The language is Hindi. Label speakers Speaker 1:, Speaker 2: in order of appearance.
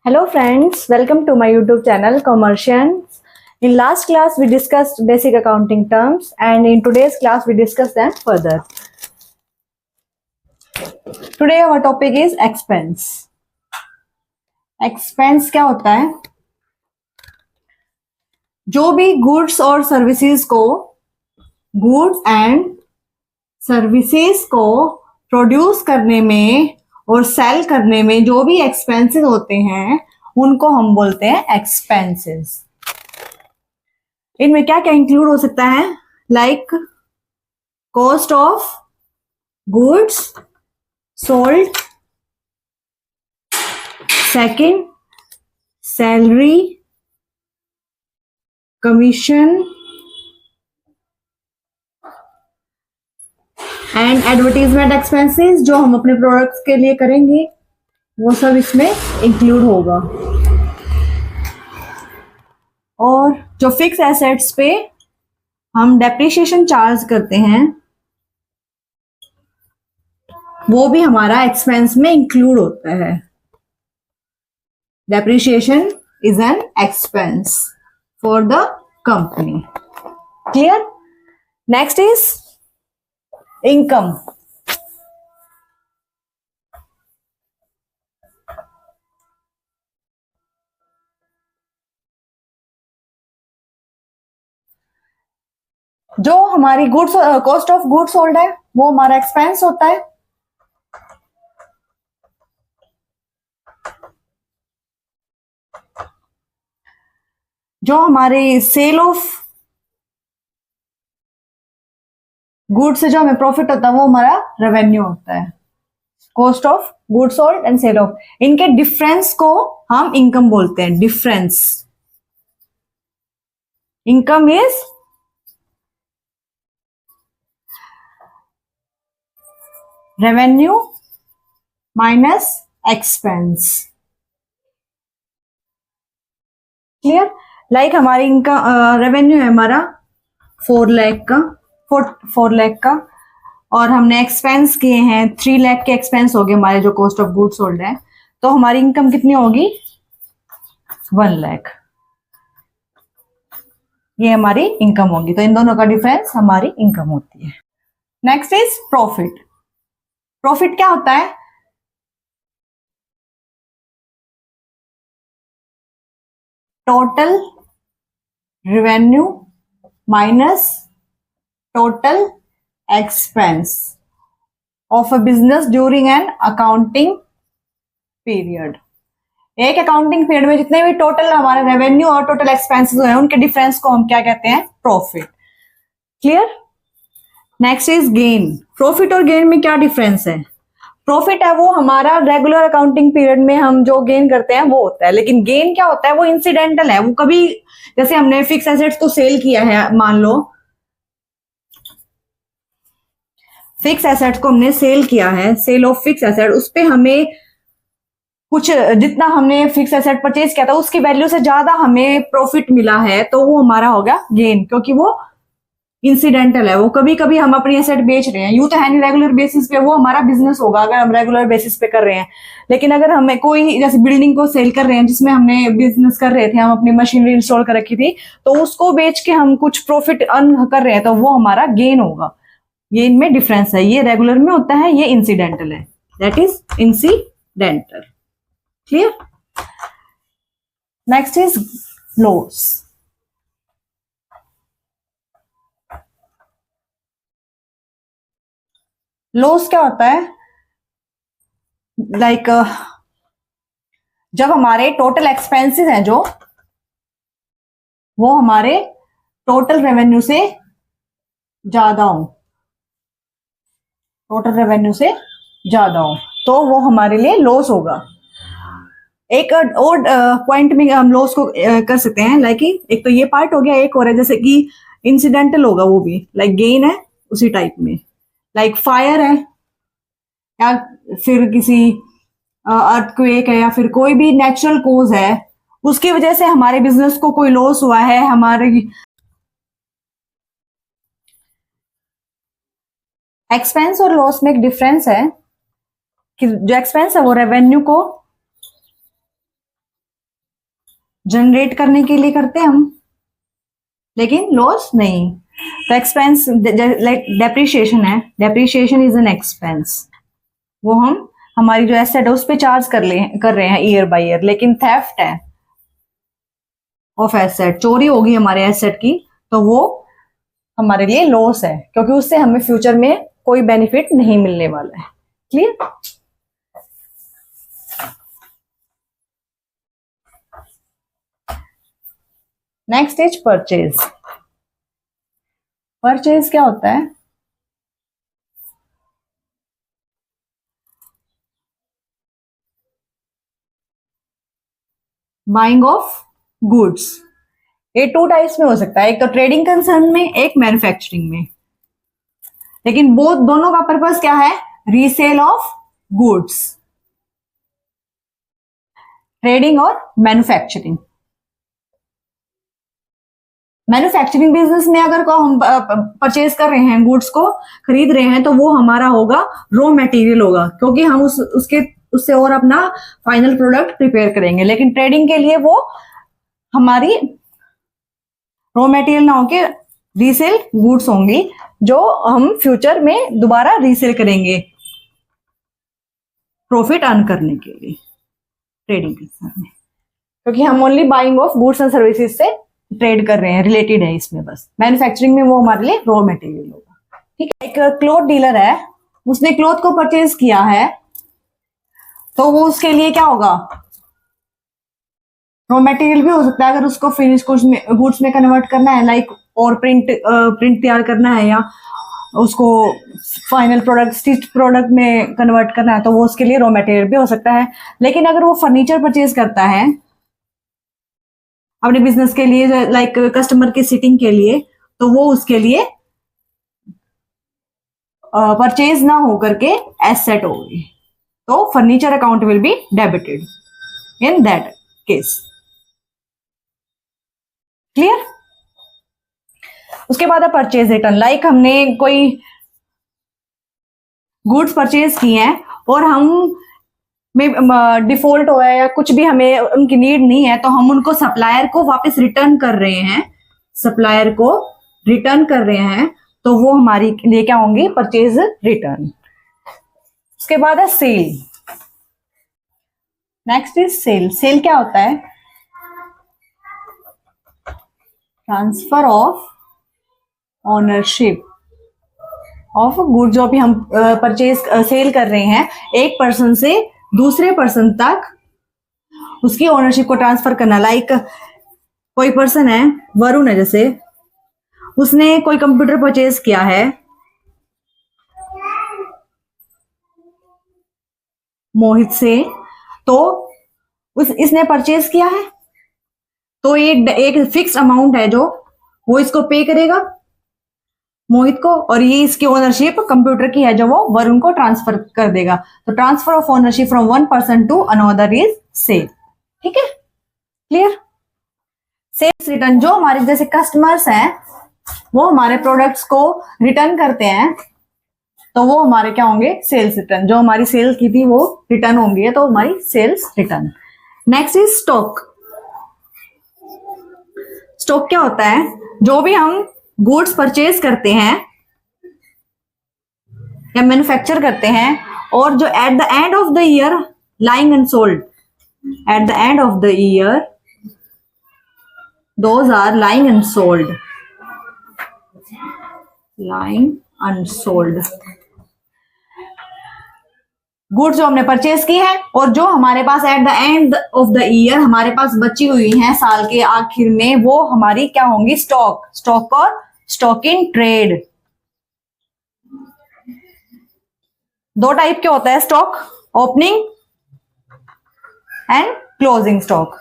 Speaker 1: Hello friends, welcome to my YouTube channel Commercians. In last class we discussed basic accounting terms and in today's class we discuss them further. Today our topic is expense. Expense क्या होता है? जो भी गुड्स और सर्विसेज को प्रोड्यूस करने में और सेल करने में जो भी एक्सपेंसेस होते हैं उनको हम बोलते हैं एक्सपेंसेस। इनमें क्या क्या इंक्लूड हो सकता है? Like cost of goods sold, second salary, commission and advertisement expenses जो हम अपने प्रोडक्ट्स के लिए करेंगे वो सब इसमें इंक्लूड होगा। और जो फिक्स एसेट्स पे हम डेप्रिसिएशन चार्ज करते हैं वो भी हमारा एक्सपेंस में इंक्लूड होता है। Depreciation is an expense for the company. Clear? Next is income. जो हमारी goods cost of goods sold है वो हमारा एक्सपेंस होता है। जो हमारे सेल ऑफ गुड्स से जो हमें प्रॉफिट होता है वो हमारा रेवेन्यू होता है। Cost of goods sold and sale of, इनके डिफरेंस को हम इनकम बोलते हैं। Difference, income is revenue minus expense. Clear? Like हमारी इनकम रेवेन्यू है हमारा 4 लाख का और हमने एक्सपेंस किए हैं 3 लाख के एक्सपेंस हो गए हमारे जो कॉस्ट ऑफ गुड्स सोल्ड है, तो हमारी इनकम कितनी होगी? 1 लाख। ये हमारी इनकम होगी। तो इन दोनों का डिफरेंस हमारी इनकम होती है। Next is profit. प्रॉफिट क्या होता है? Total revenue minus total expense of a business during an accounting period. एक अकाउंटिंग पीरियड में जितने भी टोटल हमारे रेवेन्यू और टोटल एक्सपेंसेस हैं उनके डिफरेंस को हम क्या कहते हैं? Profit. Clear? Next is gain. Profit और गेन में क्या डिफरेंस है? प्रॉफिट है वो हमारा रेगुलर अकाउंटिंग पीरियड में हम जो गेन करते हैं वो होता है, लेकिन गेन क्या होता है? वो इंसिडेंटल है। वो कभी, जैसे हमने फिक्स एसेट्स को सेल किया है, मान लो फिक्स एसेट्स को हमने सेल किया है, सेल ऑफ फिक्स एसेट, उस पे हमें कुछ, जितना हमने फिक्स एसेट परचेज किया था उसकी वैल्यू से ज्यादा हमें प्रॉफिट मिला है तो वो हमारा हो गया गेन, क्योंकि वो इंसिडेंटल है। वो कभी कभी हम अपनी एसेट बेच रहे हैं, यूं तो है नहीं रेगुलर बेसिस पे, वो हमारा बिजनेस होगा अगर हम रेगुलर बेसिस पे कर रहे हैं। लेकिन अगर हमें कोई जैसे बिल्डिंग को सेल कर रहे हैं जिसमें हमने बिजनेस कर रहे थे, हम अपनी मशीनरी इंस्टॉल कर रखी थी, तो उसको बेच के हम कुछ प्रॉफिट अर्न कर रहे हैं तो वो हमारा गेन होगा। ये इनमें डिफरेंस है। ये रेगुलर में होता है, ये इंसिडेंटल है। That is incidental. Clear? Next is loss. Loss क्या होता है? लाइक जब हमारे टोटल एक्सपेंसेस हैं जो वो हमारे टोटल रेवेन्यू से ज्यादा हो, टोटल रेवेन्यू से ज्यादा हो तो वो हमारे लिए लॉस होगा। एक और पॉइंट में हम लॉस को कर सकते हैं, लाइक एक तो ये पार्ट हो गया, एक और है जैसे कि इंसिडेंटल होगा वो भी, लाइक गेन है उसी टाइप में, लाइक फायर है या फिर किसी अर्थक्वेक है या फिर कोई भी नेचुरल कोज है, उसकी वजह से हमारे बिजनेस को कोई लॉस हुआ है। हमारे एक्सपेंस और लॉस में एक डिफरेंस है कि जो एक्सपेंस है वो रेवेन्यू को जनरेट करने के लिए करते हैं हम, लेकिन लॉस नहीं। तो एक्सपेंस लाइक डेप्रिशिएशन है, डेप्रिशिएशन इज एन एक्सपेंस, वो हम हमारी जो एसेट है उस पे चार्ज कर रहे हैं ईयर बाय ईयर। लेकिन थेफ्ट है ऑफ एसेट, चोरी होगी हमारे एसेट की, तो वो हमारे लिए लॉस है, क्योंकि उससे हमें फ्यूचर में कोई बेनिफिट नहीं मिलने वाला है। Clear? Next is purchase. Purchase क्या होता है? Buying of goods. ये टू टाइप्स में हो सकता है, एक तो ट्रेडिंग कंसर्न में, एक मैन्युफैक्चरिंग में। लेकिन दोनों का पर्पस क्या है? रीसेल ऑफ गुड्स, ट्रेडिंग और मैन्युफैक्चरिंग। मैन्युफैक्चरिंग बिजनेस में अगर को हम परचेज कर रहे हैं, गुड्स को खरीद रहे हैं, तो वो हमारा होगा रॉ मटेरियल होगा, क्योंकि हम उससे और अपना फाइनल प्रोडक्ट प्रिपेयर करेंगे। लेकिन ट्रेडिंग के लिए वो हमारी रॉ मटेरियल ना होके रीसेल गुड्स होंगी, जो हम फ्यूचर में दोबारा रीसेल करेंगे प्रॉफिट अर्न करने के लिए ट्रेडिंग के साथ में, क्योंकि हम only buying of goods and services से ट्रेड कर रहे हैं, रिलेटेड है इसमें बस। मैन्युफैक्चरिंग में वो हमारे लिए रॉ मटेरियल होगा। ठीक है, एक क्लोथ डीलर है, उसने क्लोथ को परचेज किया है, तो वो उसके लिए क्या होगा? रॉ मटेरियल भी हो सकता है, अगर उसको फिनिश गुड्स में कन्वर्ट करना है, लाइक और प्रिंट तैयार करना है, या उसको फाइनल प्रोडक्ट स्टिच प्रोडक्ट में कन्वर्ट करना है, तो वो उसके लिए रॉ मटेरियल भी हो सकता है। लेकिन अगर वो फर्नीचर परचेज करता है अपने बिजनेस के लिए, लाइक कस्टमर की सिटिंग के लिए, तो वो उसके लिए परचेज ना हो करके एसेट होगी, तो furniture account will be debited in that case. Clear? उसके बाद है परचेज रिटर्न। लाइक हमने कोई गुड्स परचेज किए हैं और हम में डिफॉल्ट हुआ है या कुछ भी, हमें उनकी नीड नहीं है, तो हम उनको सप्लायर को वापस रिटर्न कर रहे हैं, सप्लायर को रिटर्न कर रहे हैं, तो वो हमारी लिए क्या होंगी? Purchase return. उसके बाद है sale. Next is sale. Sale क्या होता है? Transfer of ownership of good, जो भी हम परचेज सेल कर रहे हैं, एक पर्सन से दूसरे पर्सन तक उसकी ओनरशिप को ट्रांसफर करना। लाइक कोई पर्सन है, वरुण है जैसे, उसने कोई कंप्यूटर परचेज किया है मोहित से, तो इसने परचेज किया है, तो एक फिक्स अमाउंट है जो वो इसको पे करेगा मोहित को, और ये इसकी ओनरशिप कंप्यूटर की है जो वो वरुण को ट्रांसफर कर देगा। तो transfer of ownership from one person to another is sale. ठीक है, क्लियर? सेल्स रिटर्न, जो हमारे जैसे कस्टमर्स हैं वो हमारे प्रोडक्ट्स को रिटर्न करते हैं, तो वो हमारे क्या होंगे? Sales return. जो हमारी सेल्स की थी वो रिटर्न होंगी, तो हमारी sales return. Next is stock. Stock क्या होता है? जो भी हम गुड्स परचेज करते हैं या मैन्युफैक्चर करते हैं, और जो at the end of the year lying unsold, at the end of the year those are lying unsold, lying unsold. Goods जो हमने परचेज की है और जो हमारे पास at the end of the year हमारे पास बची हुई हैं साल के आखिर में, वो हमारी क्या होंगी? स्टॉक। स्टॉक और स्टॉक इन ट्रेड, दो टाइप के होता है stock, opening and closing stock.